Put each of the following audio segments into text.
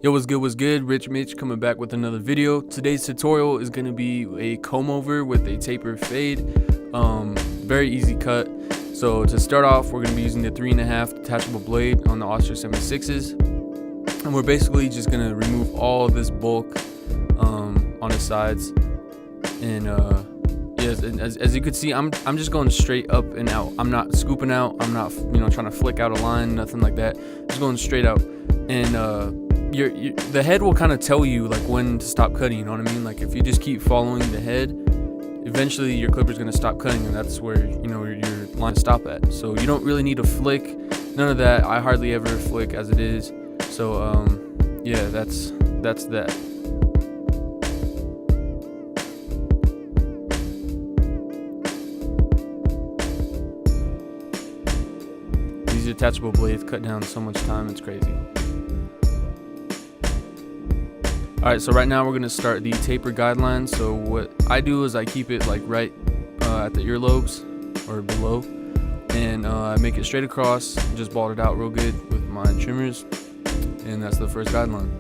Yo, what's good? Rich Mitch coming back with another video. Today's tutorial is going to be a comb over with a taper fade. Very easy cut. So to start off, we're going to be using the 3.5 detachable blade on the Ostrich 76s. And we're basically just going to remove all this bulk on the sides. And yes, as you can see, I'm just going straight up and out. I'm not scooping out. I'm not trying to flick out a line, nothing like that. Just going straight out. And the head will kind of tell you like when to stop cutting, you know what I mean? Like if you just keep following the head, eventually your clipper's going to stop cutting, and that's where your line to stop at. So you don't really need to flick, none of that. I hardly ever flick as it is. So yeah, that's that. These detachable blades cut down so much time, it's crazy. Alright, so right now we're going to start the taper guideline. So what I do is I keep it like right at the earlobes or below, and I make it straight across, just balled it out real good with my trimmers, and that's the first guideline.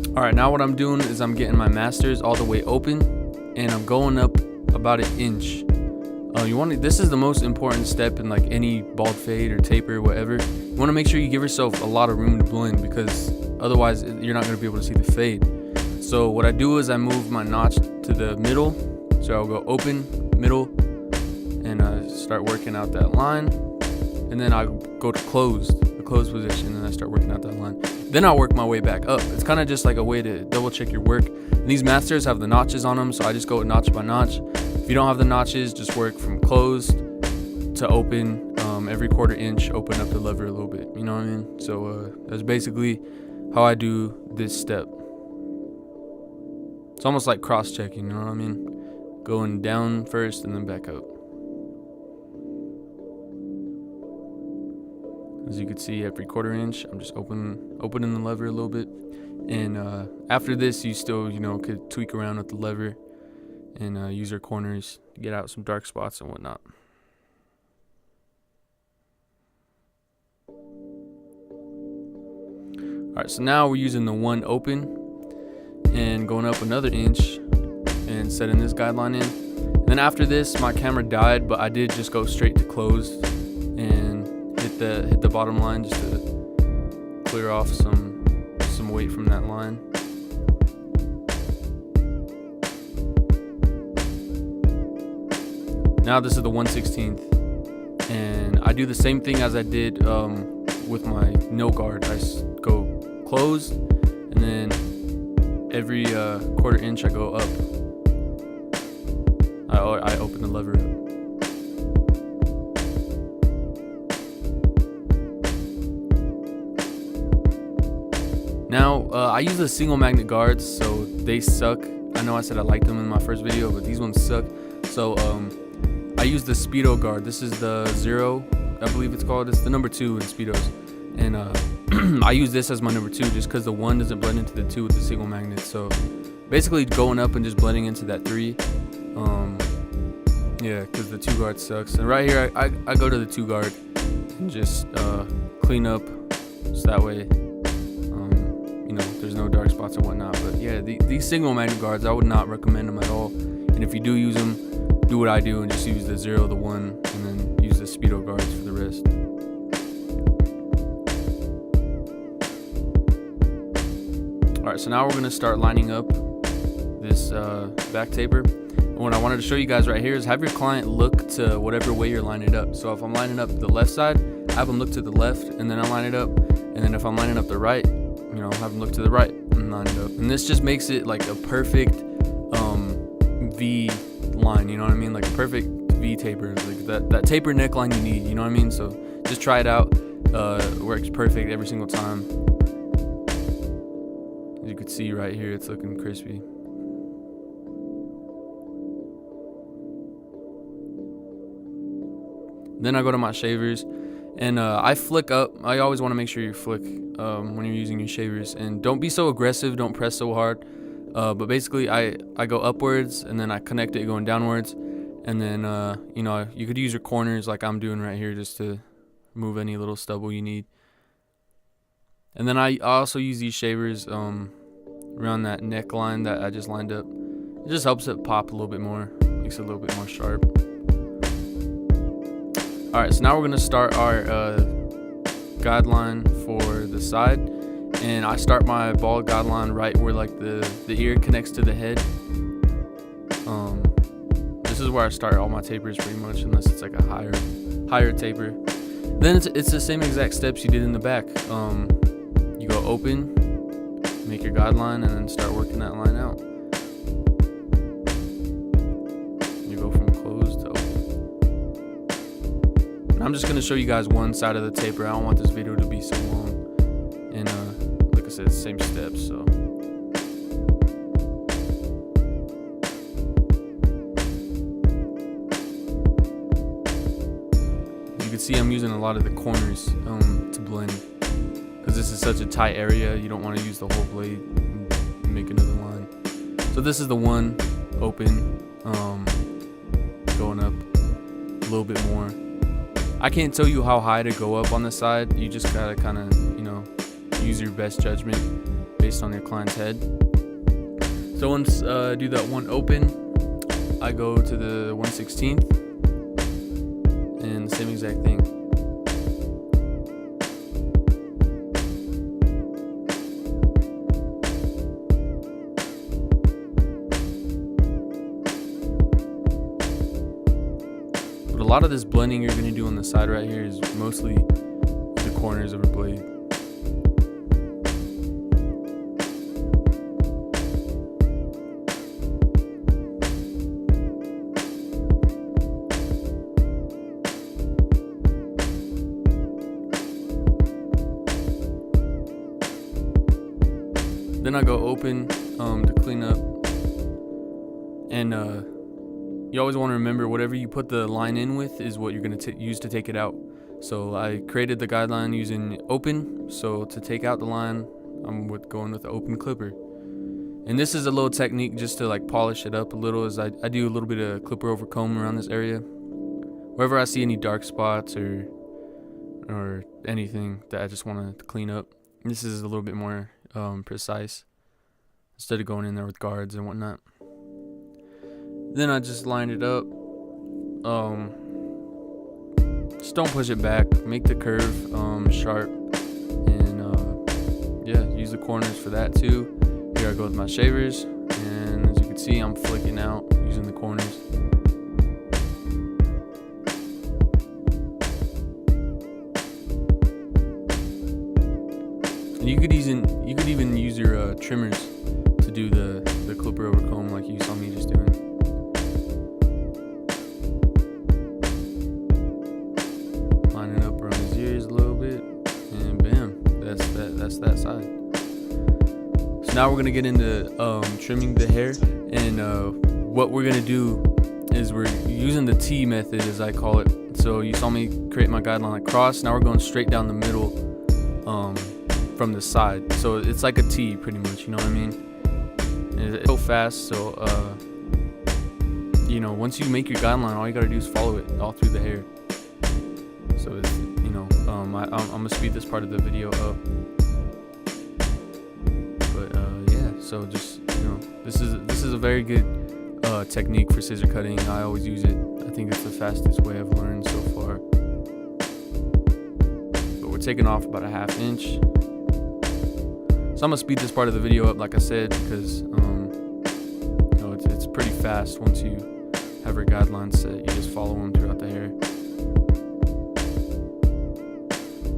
Alright, now what I'm doing is I'm getting my masters all the way open, and I'm going up about 1 inch. This is the most important step in like any bald fade or taper, whatever. You want to make sure you give yourself a lot of room to blend, because otherwise you're not going to be able to see the fade. So what I do is I move my notch to the middle. So I'll go open, middle, and I start working out that line. And then I go to the closed position, and I start working out that line. Then I'll work my way back up. It's kind of just like a way to double check your work. And these masters have the notches on them, so I just go notch by notch. If you don't have the notches, just work from closed to open. Every 1/4 inch, open up the lever a little bit. You know what I mean? So that's basically how I do this step. It's almost like cross-checking, you know what I mean? Going down first and then back up. As you can see, every 1/4 inch, I'm just opening the lever a little bit. And after this, you still, could tweak around with the lever and use your corners to get out some dark spots and whatnot. Alright, so now we're using the 1 open and going up another inch and setting this guideline in. And then after this, my camera died, but I did just go straight to closed and hit the bottom line just to clear off some weight from that line. Now this is the 1/16th, and I do the same thing as I did with my no guard. I go closed, and then every 1/4 inch I go up. I open the lever up. Now I use the single magnet guards, so they suck. I know I said I liked them in my first video, but these ones suck. So I use the Speedo guard. This is the 0, I believe it's called. It's the number 2 in Speedos, and I use this as my number 2 just because the 1 doesn't blend into the 2 with the single magnet. So basically going up and just blending into that 3. Yeah, because the 2 guard sucks. And right here I go to the 2 guard and just clean up, so that way there's no dark spots and whatnot. But yeah, these single magnet guards, I would not recommend them at all. And if you do use them, do what I do and just use the 0, the 1, and then use the Speedo guards for the rest. Alright, so now we're going to start lining up this back taper. And what I wanted to show you guys right here is have your client look to whatever way you're lining it up. So if I'm lining up the left side, have them look to the left, and then I line it up. And then if I'm lining up the right, have them look to the right and line it up. And this just makes it like a perfect V line, you know what I mean? Like a perfect V taper, like that taper neckline you need, you know what I mean? So just try it out. It works perfect every single time. As you can see right here, it's looking crispy. Then I go to my shavers, and I flick up. I always want to make sure you flick when you're using your shavers, and don't be so aggressive, don't press so hard. But basically I go upwards, and then I connect it going downwards, And then you know, you could use your corners like I'm doing right here just to remove any little stubble you need. And then I also use these shavers around that neckline that I just lined up. It just helps it pop a little bit more, makes it a little bit more sharp. Alright, so now we're gonna start our guideline for the side, and I start my ball guideline right where like the ear connects to the head. This is where I start all my tapers pretty much, unless it's like a higher taper. Then it's the same exact steps you did in the back. You go open, make your guideline, and then start working that line out. You go from closed to open. And I'm just gonna show you guys one side of the taper. I don't want this video to be so long. And like I said, same steps. So. You can see I'm using a lot of the corners to blend, because this is such a tight area. You don't want to use the whole blade and make another line. So this is the one open, going up a little bit more. I can't tell you how high to go up on the side. You just gotta kind of, you know, use your best judgment based on your client's head. So once I do that one open, I go to the 1/16th. And the same exact thing. But a lot of this blending you're going to do on the side right here is mostly the corners of a blade. Then I go open to clean up, and you always want to remember whatever you put the line in with is what you're going to use to take it out. So I created the guideline using open, so to take out the line I'm going with the open clipper. And this is a little technique just to like polish it up a little, as I do a little bit of clipper over comb around this area. Wherever I see any dark spots or anything that I just want to clean up, this is a little bit more precise, instead of going in there with guards and whatnot. Then I just lined it up. Just don't push it back. Make the curve sharp, and yeah, use the corners for that too. Here I go with my shavers, and as you can see, I'm flicking out using the corners. And you could even use your trimmers to do the clipper over comb like you saw me just doing. Lining up around his ears a little bit, and bam, that's that side. So now we're gonna get into trimming the hair, and what we're gonna do is we're using the T method, as I call it. So you saw me create my guideline across. Now we're going straight down the middle from the side. So it's like a T pretty much, you know what I mean? And it's so fast, so you know, once you make your guideline, all you gotta do is follow it all through the hair. So it's, you know, I'm gonna speed this part of the video up. But yeah, so just, you know, this is a very good technique for scissor cutting. I always use it. I think it's the fastest way I've learned so far. But we're taking off about a 1/2 inch. So I'm gonna speed this part of the video up, like I said, because you know, it's pretty fast once you have your guidelines set. You just follow them throughout the hair.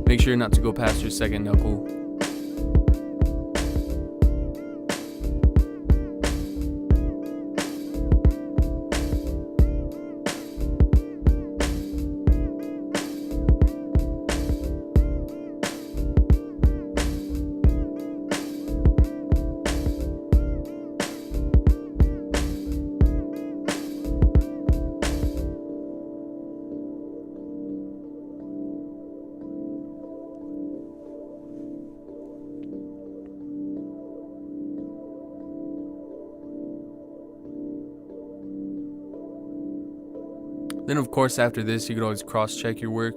Make sure not to go past your second knuckle. Then of course after this, you could always cross check your work,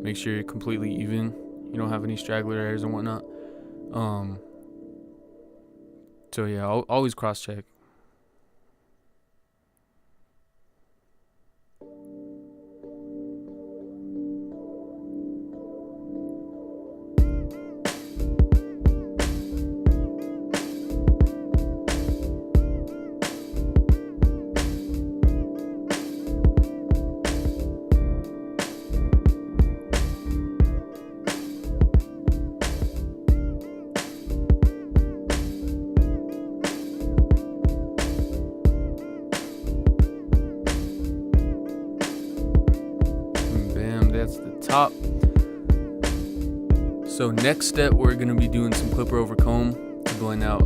make sure you're completely even, you don't have any straggler hairs and whatnot. So yeah, I'll always cross check. That's the top. So next step, we're gonna be doing some clipper over comb to blend out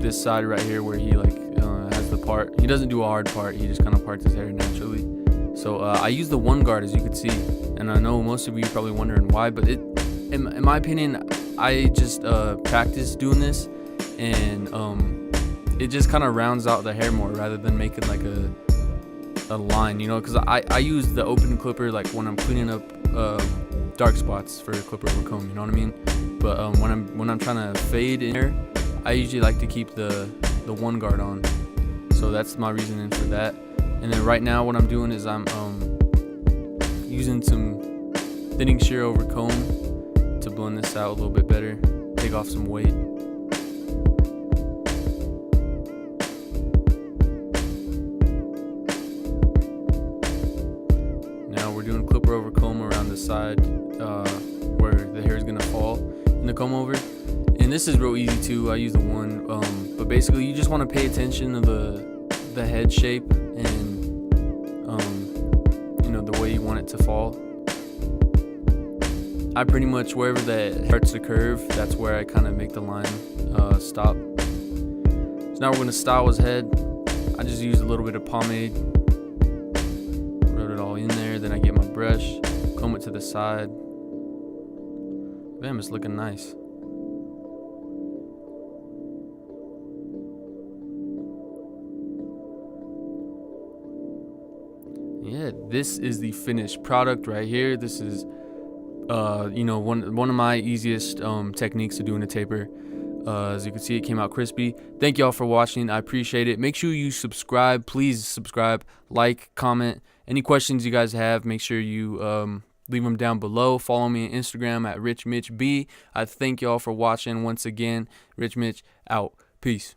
this side right here where he has the part. He doesn't do a hard part, he just kind of parts his hair naturally. So I use the one guard, as you can see, and I know most of you are probably wondering why, but in my opinion, I just practice doing this, and it just kind of rounds out the hair more rather than making like a line, you know, because I use the open clipper like when I'm cleaning up dark spots for clipper over comb, you know what I mean? But when I'm trying to fade in hair, I usually like to keep the one guard on. So that's my reasoning for that. And then right now what I'm doing is I'm using some thinning shear over comb to blend this out a little bit better, take off some weight. We're doing clipper over comb around the side where the hair is gonna fall in the comb over, and this is real easy too. I use the one, but basically you just want to pay attention to the head shape and you know, the way you want it to fall. I pretty much, wherever that starts to curve, that's where I kind of make the line stop. So now we're gonna style his head. I just use a little bit of pomade. All in there, then I get my brush, comb it to the side. Bam, it's looking nice. Yeah, this is the finished product right here. This is you know, one of my easiest techniques to doing a taper. As you can see, it came out crispy. Thank y'all for watching. I appreciate it. Make sure you subscribe. Please subscribe, like, comment. Any questions you guys have, make sure you leave them down below. Follow me on Instagram at richmitchb. I thank y'all for watching once again. Rich Mitch out. Peace.